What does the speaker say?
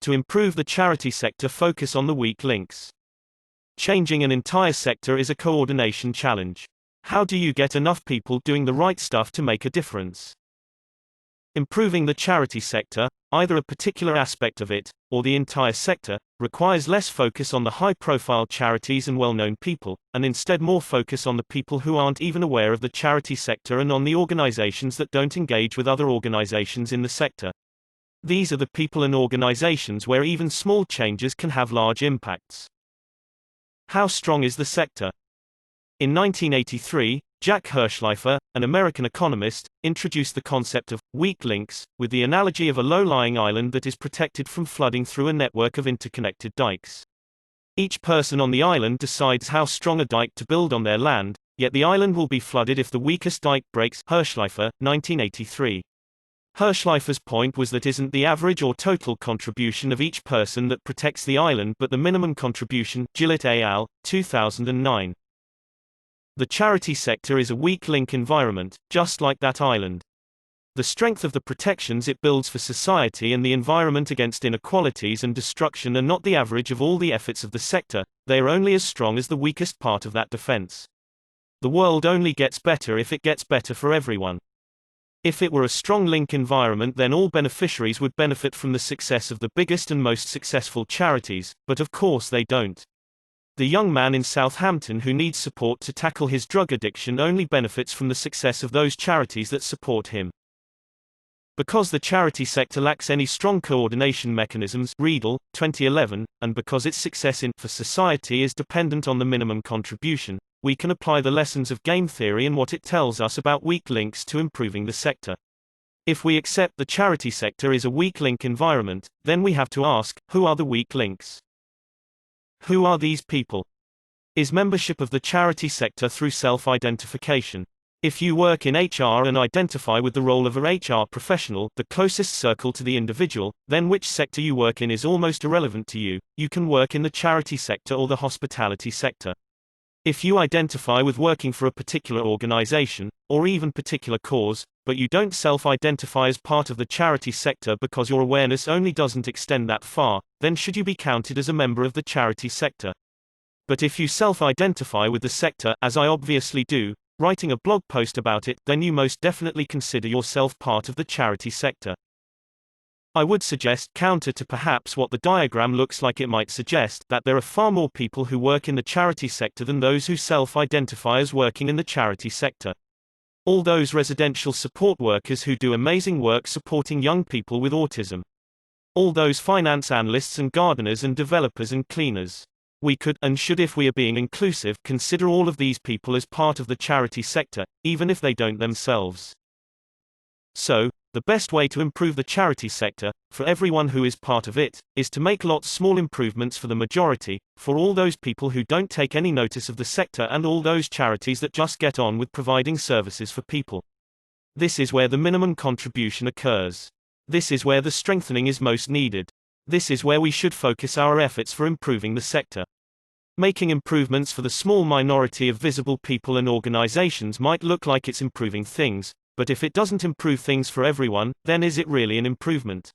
To improve the charity sector, focus on the weak links. Changing an entire sector is a coordination challenge. How do you get enough people doing the right stuff to make a difference? Improving the charity sector, either a particular aspect of it, or the entire sector, requires less focus on the high-profile charities and well-known people, and instead more focus on the people who aren't even aware of the charity sector and on the organizations that don't engage with other organizations in the sector. These are the people and organizations where even small changes can have large impacts. How strong is the sector? In 1983, Jack Hirschleifer, an American economist, introduced the concept of weak links, with the analogy of a low-lying island that is protected from flooding through a network of interconnected dikes. Each person on the island decides how strong a dike to build on their land, yet the island will be flooded if the weakest dike breaks. Hirschleifer, 1983. Hirschleifer's point was that isn't the average or total contribution of each person that protects the island but the minimum contribution. Gillett et al., 2009. The charity sector is a weak link environment, just like that island. The strength of the protections it builds for society and the environment against inequalities and destruction are not the average of all the efforts of the sector, they are only as strong as the weakest part of that defense. The world only gets better if it gets better for everyone. If it were a strong link environment, then all beneficiaries would benefit from the success of the biggest and most successful charities, but of course they don't. The young man in Southampton who needs support to tackle his drug addiction only benefits from the success of those charities that support him. Because the charity sector lacks any strong coordination mechanisms, Riedel, 2011, and because its success for society is dependent on the minimum contribution, we can apply the lessons of game theory and what it tells us about weak links to improving the sector. If we accept the charity sector is a weak link environment, then we have to ask, who are the weak links? Who are these people? Is membership of the charity sector through self-identification? If you work in HR and identify with the role of a HR professional, the closest circle to the individual, then which sector you work in is almost irrelevant to you. You can work in the charity sector or the hospitality sector. If you identify with working for a particular organization, or even particular cause, but you don't self-identify as part of the charity sector because your awareness only doesn't extend that far, then should you be counted as a member of the charity sector? But if you self-identify with the sector, as I obviously do, writing a blog post about it, then you most definitely consider yourself part of the charity sector. I would suggest, counter to perhaps what the diagram looks like it might suggest, that there are far more people who work in the charity sector than those who self-identify as working in the charity sector. All those residential support workers who do amazing work supporting young people with autism. All those finance analysts and gardeners and developers and cleaners. We could, and should if we are being inclusive, consider all of these people as part of the charity sector, even if they don't themselves. So, the best way to improve the charity sector, for everyone who is part of it, is to make lots small improvements for the majority, for all those people who don't take any notice of the sector and all those charities that just get on with providing services for people. This is where the minimum contribution occurs. This is where the strengthening is most needed. This is where we should focus our efforts for improving the sector. Making improvements for the small minority of visible people and organizations might look like it's improving things, but if it doesn't improve things for everyone, then is it really an improvement?